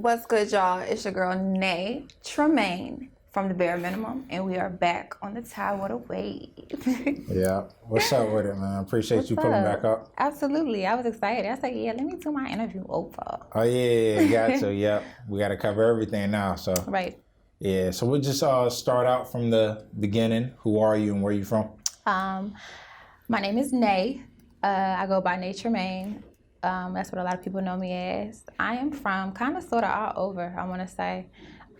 What's good, y'all? It's your girl, Nae Tremayne from the Bare Minimum, and we are back on the Tidewater Waves. Yeah. What's up with it, man? Appreciate What's you pulling up? back up. Absolutely. I was excited. I was like, yeah, let me do my interview over. Oh, yeah, got to. Yep. We got to cover everything now. So, Right. yeah. So, we'll just start out from the beginning. Who are you and where you from? My name is Nae. I go by Nae Tremayne. That's what a lot of people know me as. I am from kind of sort of all over, I want to say,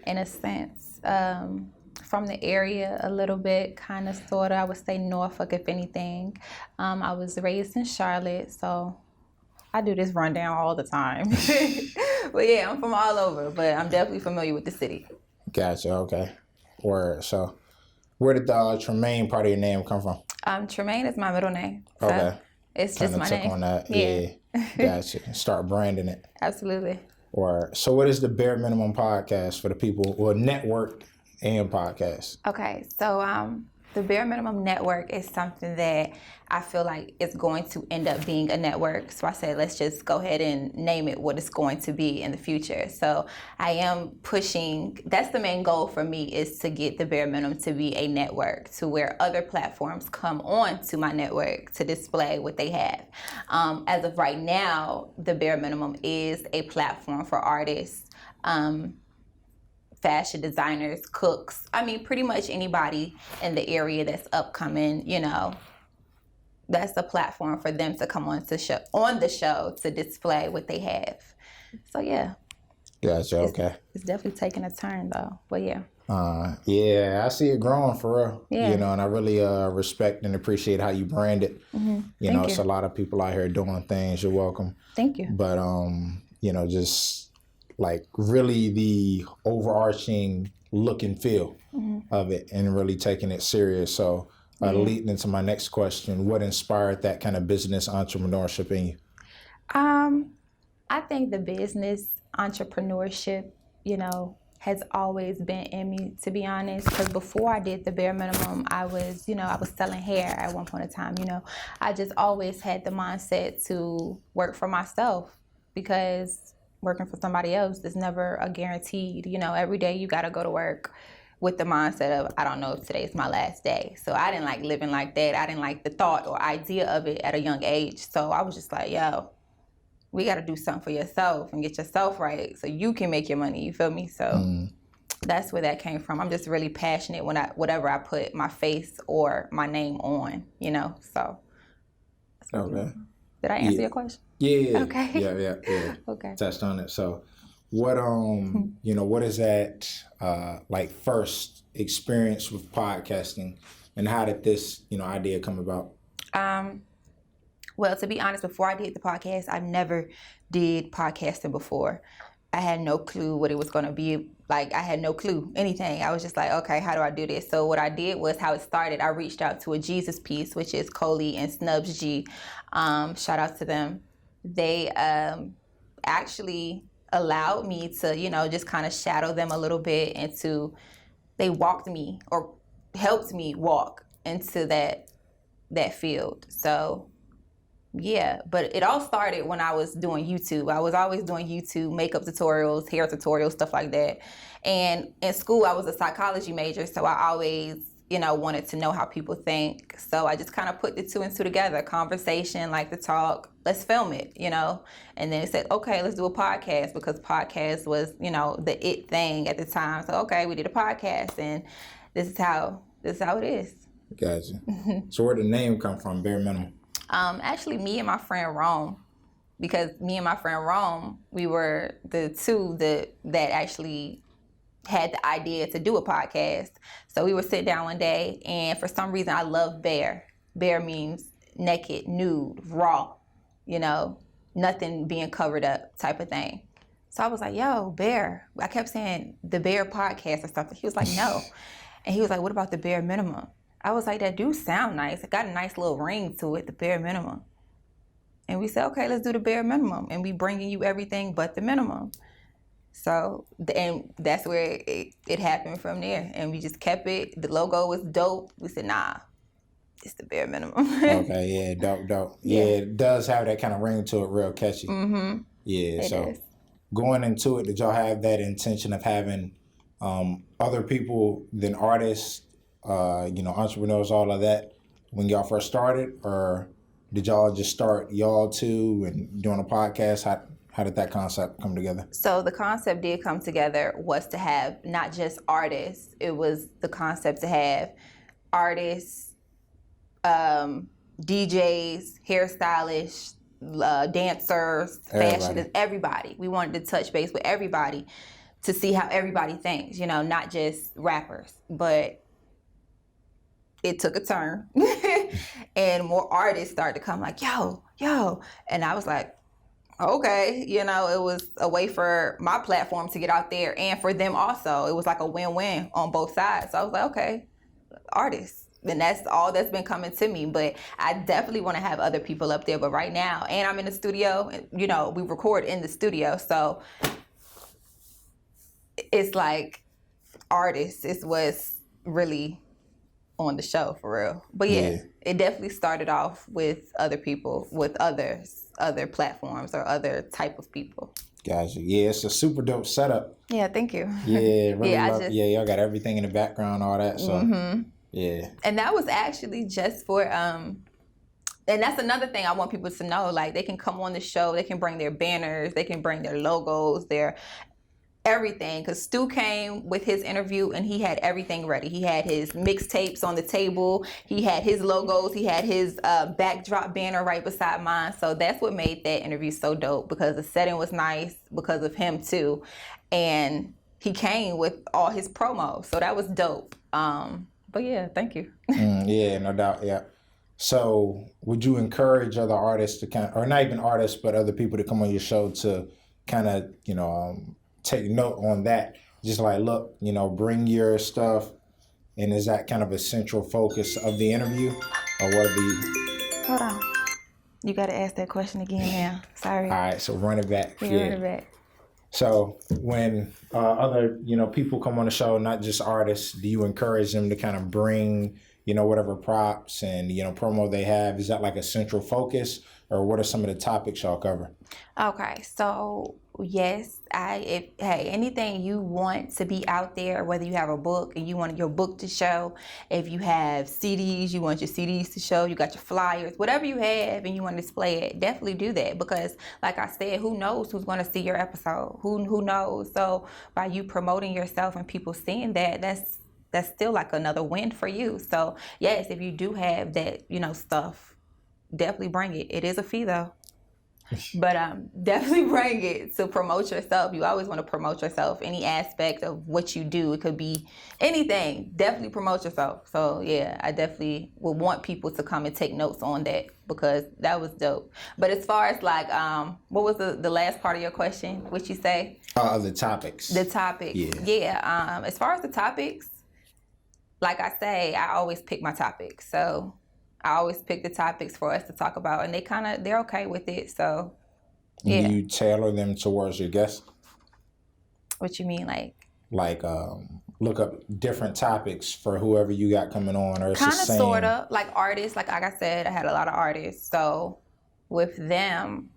in a sense. From the area a little bit, kind of sort of, I would say Norfolk, if anything. I was raised in Charlotte, so I do this rundown all the time. But yeah, I'm from all over, but I'm definitely familiar with the city. Gotcha. Okay. Word. So, where did the Tremayne part of your name come from? Tremayne is my middle name. So Okay. it's Kind just of my took name. on that. Yeah. Gotcha. Start branding it. Absolutely. Or so, what is the Bare Minimum podcast for the people, or network and podcast? Okay, so the Bare Minimum Network is something that I feel like is going to end up being a network. So I said, let's just go ahead and name it what it's going to be in the future. So I am pushing, that's the main goal for me, is to get the Bare Minimum to be a network, to where other platforms come on to my network to display what they have. As of right now, the Bare Minimum is a platform for artists, fashion designers, cooks. I mean, pretty much anybody in the area that's upcoming, that's a platform for them to come on the show to display what they have. So yeah. Gotcha. Okay. It's definitely taking a turn though. But yeah. Yeah, I see it growing for real. Yeah. And I really respect and appreciate how you brand it. Mm-hmm. It's a lot of people out here doing things. You're welcome. Thank you. But just like really the overarching look and feel of it, and really taking it serious. So leading into my next question, what inspired that kind of business entrepreneurship in you? I think the business entrepreneurship, has always been in me, to be honest, because before I did the Bare Minimum, I was selling hair at one point in time. I just always had the mindset to work for myself, because working for somebody else is never a guaranteed. Every day you got to go to work with the mindset of, I don't know if today's my last day. So I didn't like living like that. I didn't like the thought or idea of it at a young age. So I was just like, yo, we got to do something for yourself and get yourself right so you can make your money. You feel me? So that's where that came from. I'm just really passionate whatever I put my face or my name on, so. Okay. Did I answer your question? Yeah. Okay. Yeah. Okay. Touched on it. So what, what is that, like first experience with podcasting, and how did this, idea come about? Well, to be honest, before I did the podcast, I never did podcasting before. I had no clue what it was going to be. Like, I had no clue, anything. I was just like, okay, how do I do this? So what I did was, how it started, I reached out to a Jesus Piece, which is Coley and Snubs G. Shout out to them. They actually allowed me to, just kind of shadow them a little bit they walked me, or helped me walk into that field. So yeah, but it all started when I was doing YouTube. I was always doing YouTube, makeup tutorials, hair tutorials, stuff like that. And in school, I was a psychology major, so I always, wanted to know how people think. So I just kind of put the two and two together, conversation, like the talk, let's film it, And then it said, okay, let's do a podcast, because podcast was, the it thing at the time. So, okay, we did a podcast, and this is how it is. Gotcha. So where did the name come from, Bare Minimum? Actually, me and my friend Rome, because me and my friend Rome, we were the two that actually had the idea to do a podcast. So we were sitting down one day, and for some reason I love bare. Bare means naked, nude, raw, nothing being covered up type of thing. So I was like, yo, Bare. I kept saying the Bare podcast or something. He was like, no. And he was like, what about the Bare Minimum? I was like, that do sound nice. It got a nice little ring to it, the Bare Minimum. And we said, okay, let's do the Bare Minimum. And we bringing you everything but the minimum. So, and that's where it happened from there. And we just kept it. The logo was dope. We said, nah, it's the Bare Minimum. Okay, yeah, dope. Yeah, it does have that kind of ring to it, real catchy. Mm-hmm. Yeah, It so is. going into it, did y'all have that intention of having other people than artists, entrepreneurs, all of that, when y'all first started, or did y'all just start y'all two and doing a podcast? How did that concept come together? So the concept did come together was to have not just artists. It was the concept to have artists, DJs, hairstylists, dancers, fashionists, everybody. We wanted to touch base with everybody to see how everybody thinks, not just rappers. But it took a turn and more artists started to come like, yo. And I was like, okay, it was a way for my platform to get out there and for them also. It was like a win-win on both sides. So I was like, okay, artists. And that's all that's been coming to me. But I definitely want to have other people up there. But right now, and I'm in the studio, we record in the studio. So it's like artists is what's really on the show for real. But yeah, it definitely started off with other people, with other platforms or other type of people. Gotcha. Yeah, it's a super dope setup. Yeah, thank you. Yeah, really y'all got everything in the background, all that. So yeah. And that was actually just for and that's another thing I want people to know. Like, they can come on the show, they can bring their banners, they can bring their logos, their everything, because Stu came with his interview and he had everything ready. He had his mixtapes on the table, he had his logos, he had his backdrop banner right beside mine. So that's what made that interview so dope, because the setting was nice because of him too, and he came with all his promos, so that was dope. But yeah, thank you. Yeah, no doubt. Yeah. So would you encourage other artists to or not even artists, but other people to come on your show to kind of take note on that, just like, look, bring your stuff, and is that kind of a central focus of the interview, or what Hold on, you got to ask that question again now. Sorry. All right, so run it back. Run it back. So when other people come on the show, not just artists, do you encourage them to kind of bring whatever props and promo they have? Is that like a central focus, or what are some of the topics y'all cover? Okay, so yes, anything you want to be out there, whether you have a book and you want your book to show, if you have CDs, you want your CDs to show, you got your flyers, whatever you have and you want to display it, definitely do that, because like I said, who knows who's going to see your episode? Who knows? So by you promoting yourself and people seeing that, that's still like another win for you. So yes, if you do have that, stuff, definitely bring it. It is a fee though. But definitely bring it to promote yourself. You always want to promote yourself. Any aspect of what you do, it could be anything. Definitely promote yourself. So yeah, I definitely would want people to come and take notes on that, because that was dope. But as far as like, what was the last part of your question? What you say? The topics. The topics. Yeah. As far as the topics, like I say, I always pick my topics. So I always pick the topics for us to talk about, and they're okay with it. So, yeah. Do you tailor them towards your guests? What you mean, like? Like, look up different topics for whoever you got coming on, or it's kind the of, same? sort of, like artists. Like I said, I had a lot of artists. So, with them,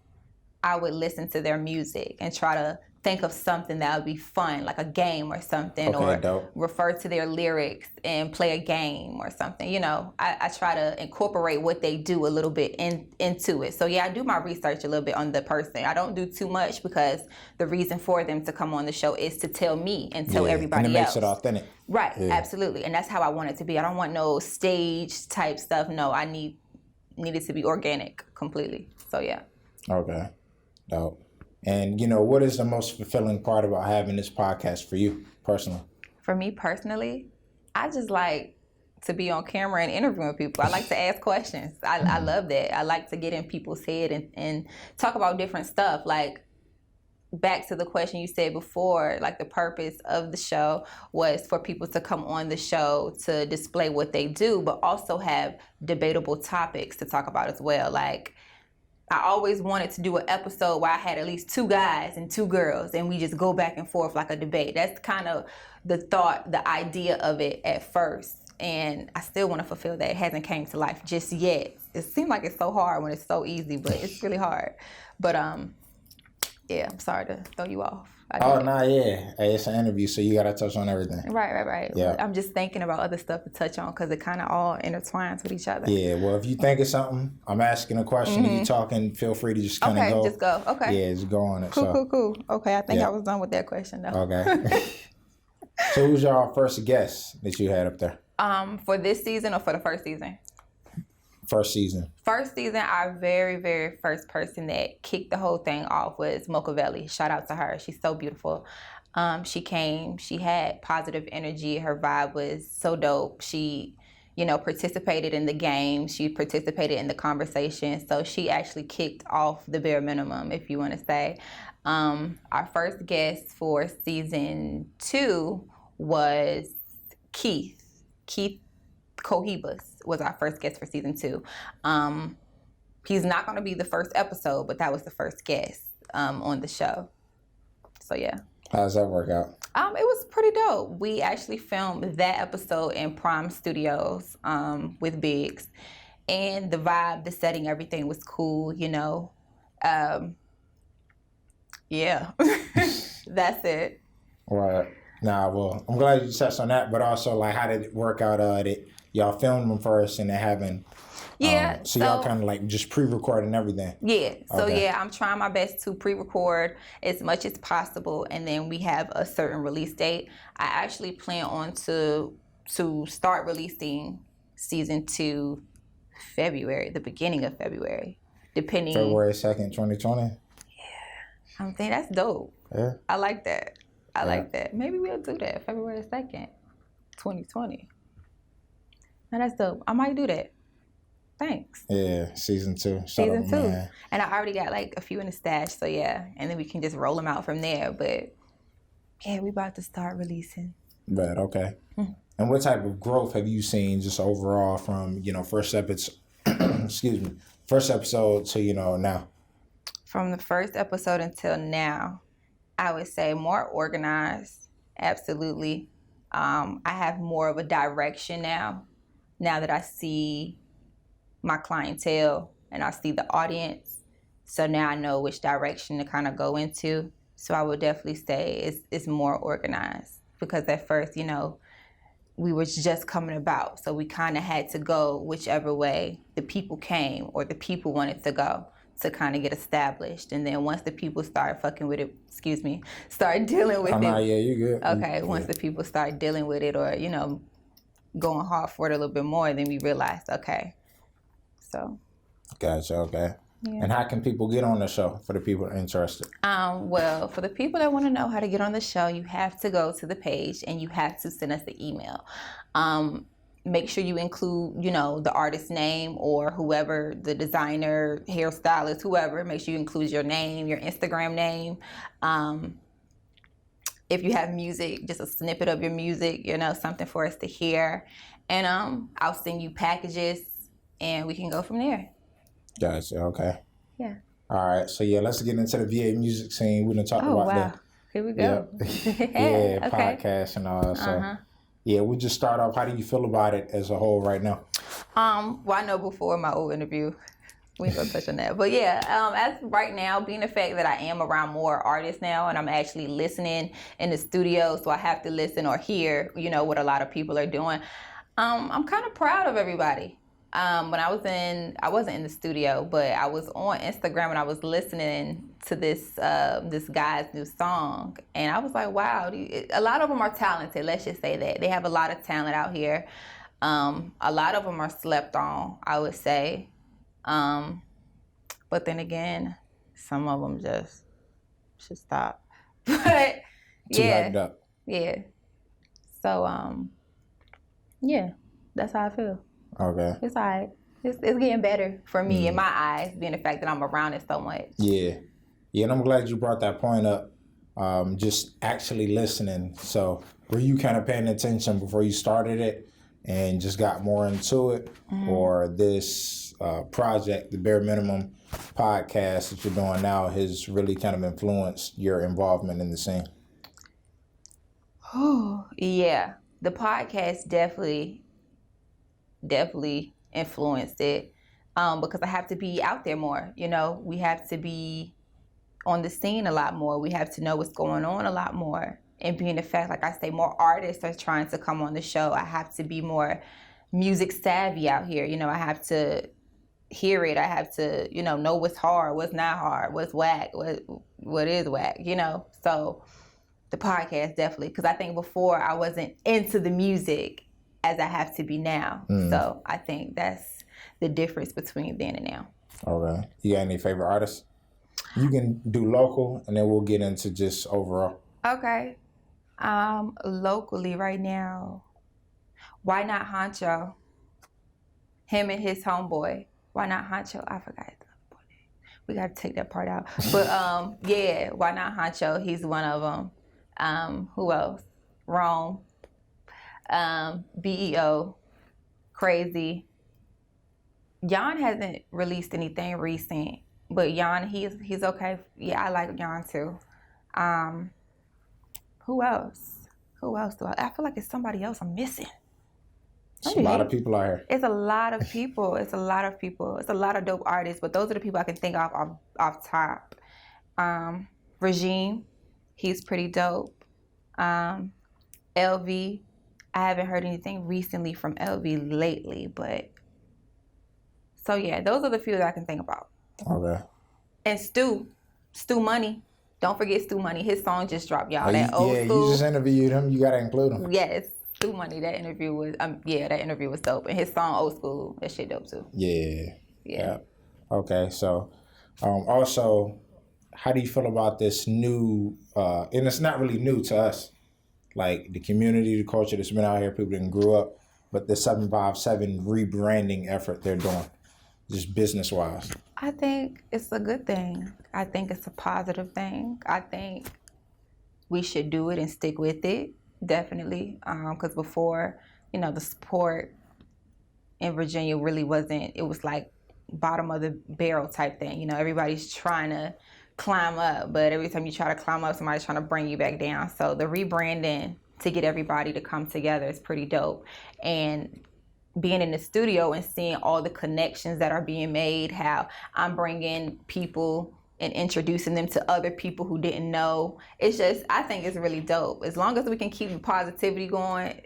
I would listen to their music and try to think of something that would be fun, like a game or something, okay, or dope. Refer to their lyrics and play a game or something. I try to incorporate what they do a little bit into it. So yeah, I do my research a little bit on the person. I don't do too much, because the reason for them to come on the show is to tell me and tell everybody else. And it makes it authentic. Right, absolutely. And that's how I want it to be. I don't want no stage type stuff. No, I need it to be organic completely. So yeah. Okay, dope. And, what is the most fulfilling part about having this podcast for you personally? For me personally, I just like to be on camera and interviewing people. I like to ask questions. I love that. I like to get in people's head and talk about different stuff. Like, back to the question you said before, like the purpose of the show was for people to come on the show to display what they do, but also have debatable topics to talk about as well. Like, I always wanted to do an episode where I had at least 2 guys and 2 girls, and we just go back and forth like a debate. That's kind of the idea of it at first. And I still want to fulfill that. It hasn't came to life just yet. It seems like it's so hard when it's so easy, but it's really hard. But Yeah, I'm sorry to throw you off. Yeah. Hey, it's an interview, so you got to touch on everything. Right. Yeah. I'm just thinking about other stuff to touch on because it kind of all intertwines with each other. Yeah, well, if you think of something, I'm asking a question and you talking, feel free to just kind of go. Okay, just go. Okay. Yeah, just go on it. Cool. Okay, I think I was done with that question, though. Okay. So who's your first guest that you had up there? For this season or for the first season? First season. First season, our very, very first person that kicked the whole thing off was Mochavelli. Shout out to her. She's so beautiful. She came. She had positive energy. Her vibe was so dope. She, participated in the game. She participated in the conversation. So she actually kicked off the bare minimum, if you want to say. Our first guest for season 2 was Keith. Keith Cohibas was our first guest for season 2. He's not going to be the first episode, but that was the first guest on the show. So yeah. How does that work out? It was pretty dope. We actually filmed that episode in Prime Studios with Biggs, and the vibe, the setting, everything was cool. Yeah, that's it. Right. Nah, well, I'm glad you touched on that, but also, like, how did it work out that y'all filmed them first and then having... Yeah. So y'all kind of like just pre-recording everything? Yeah. So okay. Yeah, I'm trying my best to pre-record as much as possible, and then we have a certain release date. I actually plan on to start releasing season 2 February, the beginning of February, depending... February 2nd, 2020? Yeah. I'm thinking that's dope. Yeah. I like that. I like that. Maybe we'll do that February 2nd, 2020. Now that's dope. I might do that. Thanks. Yeah, season 2. Season 2. Man. And I already got like a few in the stash, so yeah. And then we can just roll them out from there. But yeah, we about to start releasing. Right, okay. Mm-hmm. And what type of growth have you seen just overall from, first episode, first episode to, now? From the first episode until now, I would say more organized, absolutely. I have more of a direction now that I see my clientele and I see the audience. So now I know which direction to kind of go into. So I would definitely say it's more organized, because at first, we were just coming about. So we kind of had to go whichever way the people came or the people wanted to go to kind of get established. And then once the people start fucking with it, start dealing with it. Yeah, you good. Okay, once the people start dealing with it or, going hard for it a little bit more, then we realized, okay. So. Gotcha, okay. Yeah. And how can people get on the show for the people that are interested? Well, for the people that want to know how to get on the show, you have to go to the page and you have to send us the email. Make sure you include, the artist's name or whoever, the designer, hairstylist, whoever. Make sure you include your name, your Instagram name. If you have music, just a snippet of your music, something for us to hear. And I'll send you packages and we can go from there. Gotcha, okay. Yeah. All right, so let's get into the VA music scene. We're going to talk about that. Here we go. Yeah, okay. Podcast and all. So, we'll just start off. How do you feel about it as a whole right now? Well, I know before my old interview, we ain't gonna touch on that. But yeah, as right now, being the fact that I am around more artists now and I'm actually listening in the studio, so I have to listen or hear, what a lot of people are doing. I'm kind of proud of everybody. When I wasn't in the studio, but I was on Instagram and I was listening to this guy's new song, and I was like, wow, a lot of them are talented. Let's just say that they have a lot of talent out here. A lot of them are slept on, I would say. But then again, some of them just should stop. But Too hyped up. Yeah. So that's how I feel. Okay. It's all right. It's getting better for me in my eyes, being the fact that I'm around it so much. Yeah. Yeah, and I'm glad you brought that point up. Just actually listening. So were you kind of paying attention before you started it and just got more into it? Mm-hmm. Or this project, the Bare Minimum podcast that you're doing now, has really kind of influenced your involvement in the scene? Oh, yeah. The podcast definitely influenced it, because I have to be out there more. We have to be on the scene a lot more. We have to know what's going on a lot more. And being the fact, like I say, more artists are trying to come on the show. I have to be more music savvy out here. You know, I have to hear it. I have to, you know what's hard, what's not hard, what's whack, what is whack, you know. So the podcast definitely, because I think before I wasn't into the music as I have to be now. So I think that's the difference between then and now. Okay. You got any favorite artists? You can do local, and then we'll get into just overall. Okay. Locally right now, Why Not Honcho? Him and his homeboy. Why Not Honcho? I forgot his other boy name. We got to take that part out. But yeah, Why Not Honcho? He's one of them. Who else? Rome. BEO. Crazy. Jan hasn't released anything recent, but Jan, he's okay. Yeah, I like Jan too. Who else? Who else do I feel like it's somebody else I'm missing. There's a lot of people out here. It's a lot of people. It's a lot of people. It's a lot of dope artists, but those are the people I can think of off top. Regime, he's pretty dope. LV, I haven't heard anything recently from LV lately, but so yeah, those are the few that I can think about. Okay. And Stu Money. Don't forget Stu Money. His song just dropped, y'all. That old yeah, school. You just interviewed him. You gotta include him. Yes, Stu Money. That interview was dope. And his song Old School, that shit dope too. Yeah. Okay, so also, how do you feel about this new? And it's not really new to us, like the community, the culture that's been out here, people that grew up, but the 757 rebranding effort they're doing, just business wise. I think it's a good thing. I think it's a positive thing. I think we should do it and stick with it, definitely. Because before, the support in Virginia really wasn't, it was like bottom of the barrel type thing. Everybody's trying to climb up, but every time you try to climb up, somebody's trying to bring you back down. So the rebranding to get everybody to come together is pretty dope. And being in the studio and seeing all the connections that are being made, how I'm bringing people and introducing them to other people who didn't know. It's just, I think it's really dope. As long as we can keep the positivity going,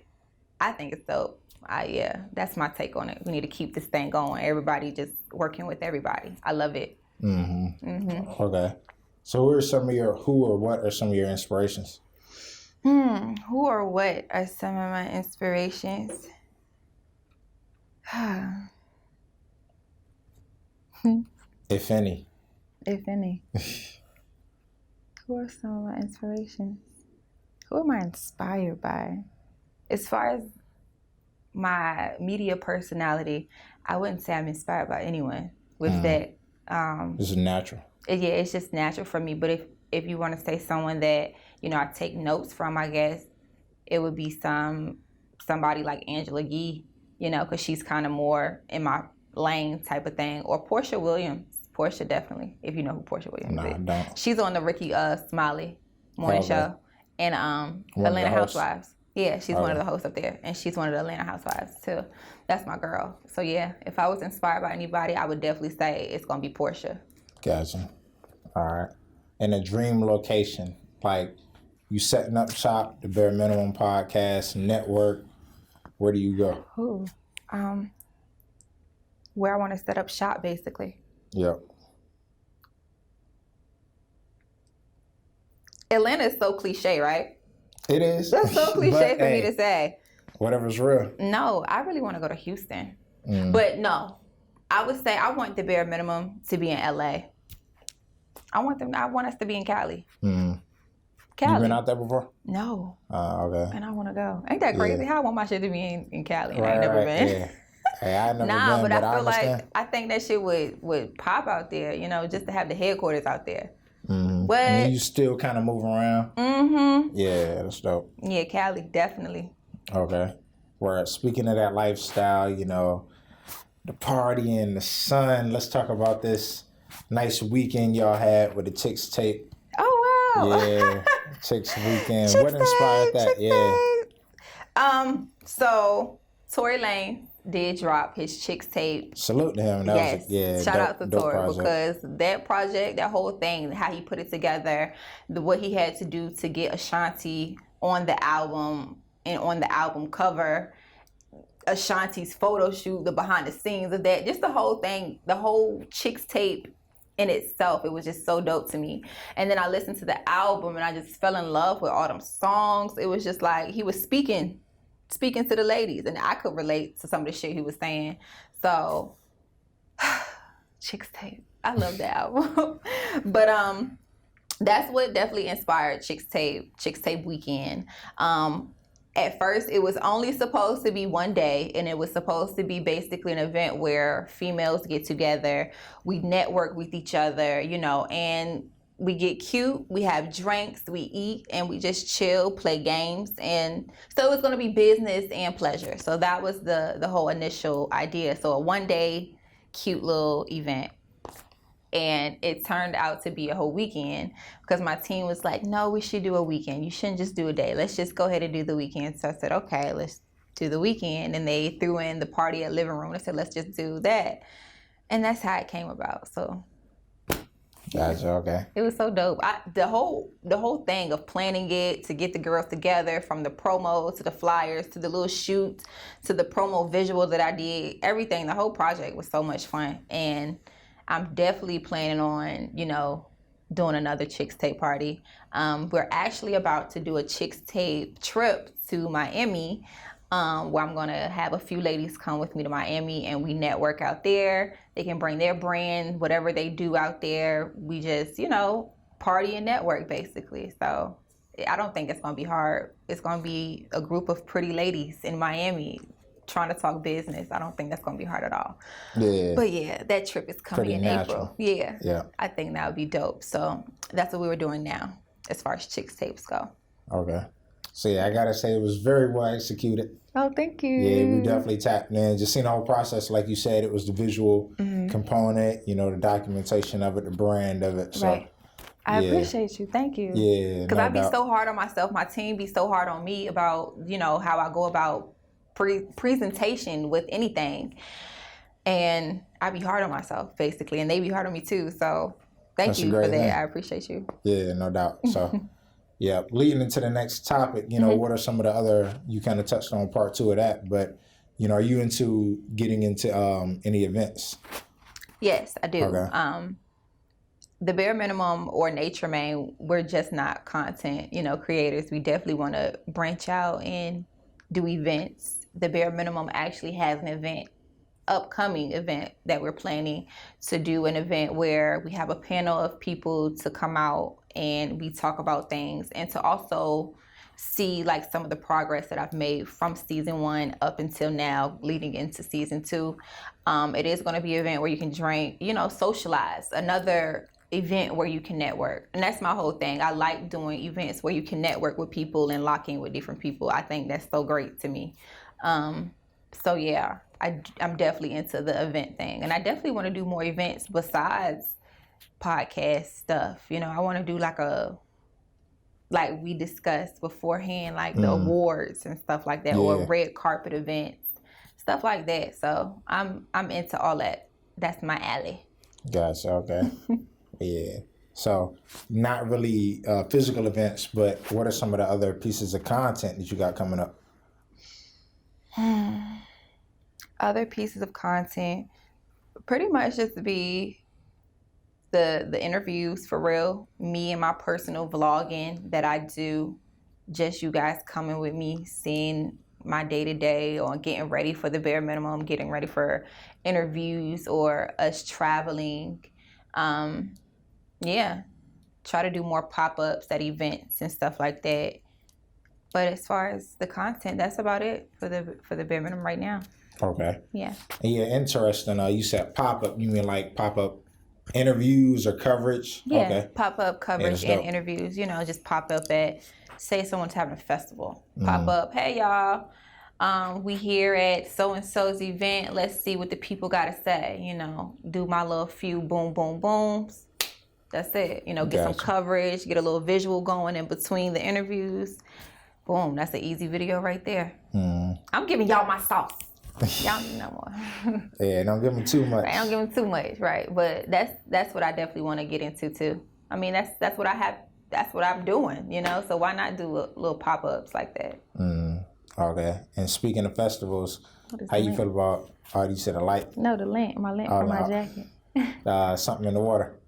I think it's dope. Yeah, that's my take on it. We need to keep this thing going. Everybody just working with everybody. I love it. Okay. So who or what are some of your inspirations? Who or what are some of my inspirations? If any. If any. Who are some of my inspirations? Who am I inspired by? As far as my media personality, I wouldn't say I'm inspired by anyone with that. This is natural. It's just natural for me. But if you want to say someone that, I take notes from, I guess, it would be somebody like Angela Yee, because she's kind of more in my lane type of thing. Or Portia Williams. Portia, definitely, if you know who Portia Williams is. I don't. She's on the Ricky Smiley morning show and Atlanta Housewives. Yeah, she's one of the hosts up there, and she's one of the Atlanta Housewives too. That's my girl. So yeah, if I was inspired by anybody, I would definitely say it's gonna be Portia. Gotcha. All right. And a dream location, like you setting up shop, the Bare Minimum Podcast Network. Where do you go? Where I want to set up shop, basically. Yep. Atlanta is so cliche, right? It is. That's so cliche for me to say. Whatever's real. No, I really want to go to Houston. But no, I would say I want the Bare Minimum to be in LA. I want us to be in Cali. Cali. You been out there before? No. Okay. And I want to go. Ain't that crazy? How I want my shit to be in Cali and Right, I ain't never been. Yeah. Hey, I never Nah, been, but I feel like I think that shit would pop out there, just to have the headquarters out there. But and you still kind of move around. Yeah, that's dope. Yeah, Cali, definitely. Okay. Where speaking of that lifestyle, the party and the sun. Let's talk about this nice weekend y'all had with the Chicks Tape. Oh wow. Yeah, Chicks Weekend. What inspired that? So Tory Lanez did drop his Chicks tape. Salute to him. That was Shout out to Tory project. because that project, that whole thing, how he put it together, what he had to do to get Ashanti on the album and on the album cover, Ashanti's photo shoot, the behind the scenes of that, just the whole thing, the whole Chicks tape in itself, it was just so dope to me. And then I listened to the album and I just fell in love with all them songs. It was just like he was speaking to the ladies, and I could relate to some of the shit he was saying. So Chicks tape, I love that album. But that's what definitely inspired Chicks tape weekend. At first, it was only supposed to be one day, and it was supposed to be basically an event where females get together, we network with each other, and we get cute, we have drinks, we eat, and we just chill, play games. And so it's going to be business and pleasure. So that was the whole initial idea. So a one-day cute little event. And it turned out to be a whole weekend because my team was like, no, we should do a weekend. You shouldn't just do a day. Let's just go ahead and do the weekend. So I said, okay, let's do the weekend. And they threw in the party at living room. I said, let's just do that. And that's how it came about. So Gotcha, okay. it was so dope. The whole thing of planning it, to get the girls together, from the promo to the flyers to the little shoot to the promo visuals that I did, everything, the whole project was so much fun. And I'm definitely planning on, doing another Chicks tape party. We're actually about to do a Chicks tape trip to Miami, where I'm going to have a few ladies come with me to Miami and we network out there. They can bring their brand, whatever they do out there. We just, party and network basically. So I don't think it's going to be hard. It's going to be a group of pretty ladies in Miami trying to talk business. I don't think that's going to be hard at all. Yeah. But yeah, that trip is coming Pretty in natural. April. Yeah. Yeah. I think that would be dope. So that's what we were doing now as far as Chicks tapes go. Okay. So yeah, I gotta say it was very well executed. Oh, thank you. Yeah, we definitely tapped in. Just seeing the whole process, like you said, it was the visual component, the documentation of it, the brand of it. So, right. I appreciate you. Thank you. Yeah. Because I be so hard on myself. My team be so hard on me about, how I go about presentation with anything. And I be hard on myself, basically. And they be hard on me, too. So thank you for that. Thing. I appreciate you. Yeah, no doubt. So, yeah, leading into the next topic, what are some of the other, you kind of touched on part 2 of that, but, are you into getting into any events? Yes, I do. Okay. The Bare Minimum or Nae Tremayne, we're just not content, creators. We definitely want to branch out and do events. The Bare Minimum actually has an upcoming event that we're planning to do, an event where we have a panel of people to come out and we talk about things, and to also see like some of the progress that I've made from season 1 up until now, leading into season 2. It is going to be an event where you can drink, socialize, another event where you can network. And that's my whole thing. I like doing events where you can network with people and lock in with different people. I think that's so great to me. So yeah, I'm definitely into the event thing. And I definitely want to do more events besides podcast stuff. I want to do like we discussed beforehand, like the awards and stuff like that, or red carpet events, stuff like that. So I'm into all that. That's my alley. Gotcha, okay. Yeah. So not really physical events, but what are some of the other pieces of content that you got coming up? Other pieces of content, pretty much just be the interviews for real, me and my personal vlogging that I do, just you guys coming with me, seeing my day-to-day or getting ready for the Bare Minimum, getting ready for interviews or us traveling. Try to do more pop-ups at events and stuff like that. But as far as the content, that's about it for the Bare Minimum right now. Okay. Yeah. And yeah, interesting. You said pop-up. You mean like pop-up interviews or coverage? Yeah, okay. Pop-up coverage and interviews. Just pop up at, say someone's having a festival. Pop up, hey y'all, we here at so-and-so's event. Let's see what the people got to say. Do my little few boom, boom, booms. That's it. Get some coverage, get a little visual going in between the interviews. Boom, that's an easy video right there. I'm giving y'all my sauce. Y'all need no more. Yeah, don't give them too much. I don't give them too much, right? But that's what I definitely want to get into too. I mean, that's what I have. That's what I'm doing, you know. So why not do little pop-ups like that? Okay. And speaking of festivals, how you feel about? Oh, you said a light? No, the lint. My lint from my jacket. Something in the water.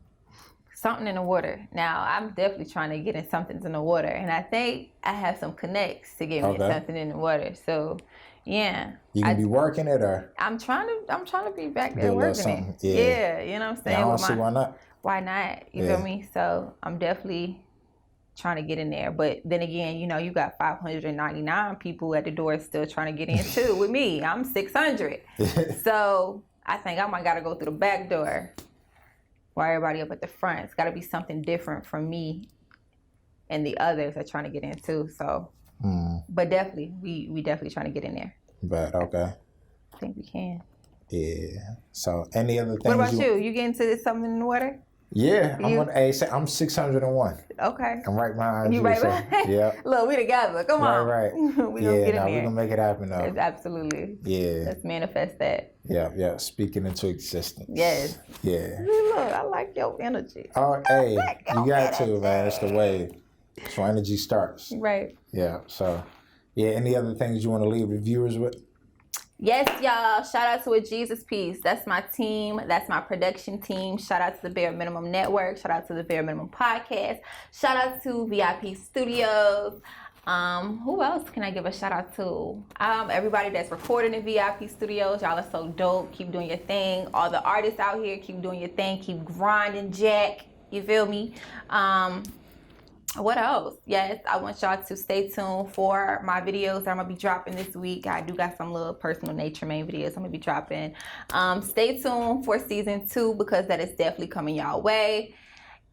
Something in the water. Now, I'm definitely trying to get in something in the water, and I think I have some connects to get me something in the water. So, yeah. You can be working it, or I'm trying to be back there working it. Yeah, you know what I'm saying. I don't see why not. Why not? You feel me? So I'm definitely trying to get in there. But then again, you know, you got 599 people at the door still trying to get in too. With me, I'm 600. So I think I might gotta go through the back door. Why everybody up at the front? It's got to be something different from me and the others are trying to get in too. So, but definitely, we definitely trying to get in there. But okay. I think we can. Yeah. So, any other things? What about you? You get into something in the water? Yeah, I'm 601. Okay. I'm right behind you. You right behind? Yeah. Look, we together. Come on. Right. We gonna get in there. We're gonna make it happen though. Absolutely. Yeah. Let's manifest that. Yeah. Speaking into existence. Yes. Yeah. Look, I like your energy. Oh, hey, you got to, man. It's the wave. So energy starts. Right. Yeah. So, yeah. Any other things you want to leave the viewers with? Yes, y'all. Shout out to A Jesus Piece. That's my team. That's my production team. Shout out to the Bare Minimum Network. Shout out to the Bare Minimum Podcast. Shout out to VIP Studios. Who else can I give a shout out to? Everybody that's recording in VIP Studios. Y'all are so dope. Keep doing your thing. All the artists out here, keep doing your thing. Keep grinding, Jack. You feel me? What else? Yes, I want y'all to stay tuned for my videos that I'm gonna be dropping this week. I do got some little personal Nae Tremayne videos I'm gonna be dropping. Stay tuned for season 2 because that is definitely coming y'all way.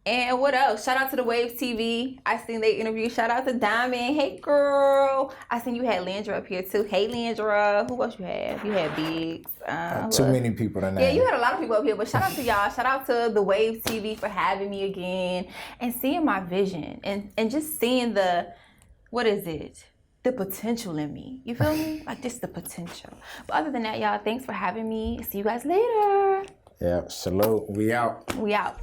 And what else? Shout out to the Waves TV. I seen they interview. Shout out to Diamond. Hey girl. I seen you had Landra up here too. Hey Landra. Who else you have? You had Biggs. Too many people to name. Yeah, you had a lot of people up here, but shout out to y'all. Shout out to the Waves TV for having me again and seeing my vision and just seeing the potential in me. You feel me? Like just the potential. But other than that, y'all, thanks for having me. See you guys later. Yeah, salute. We out. We out.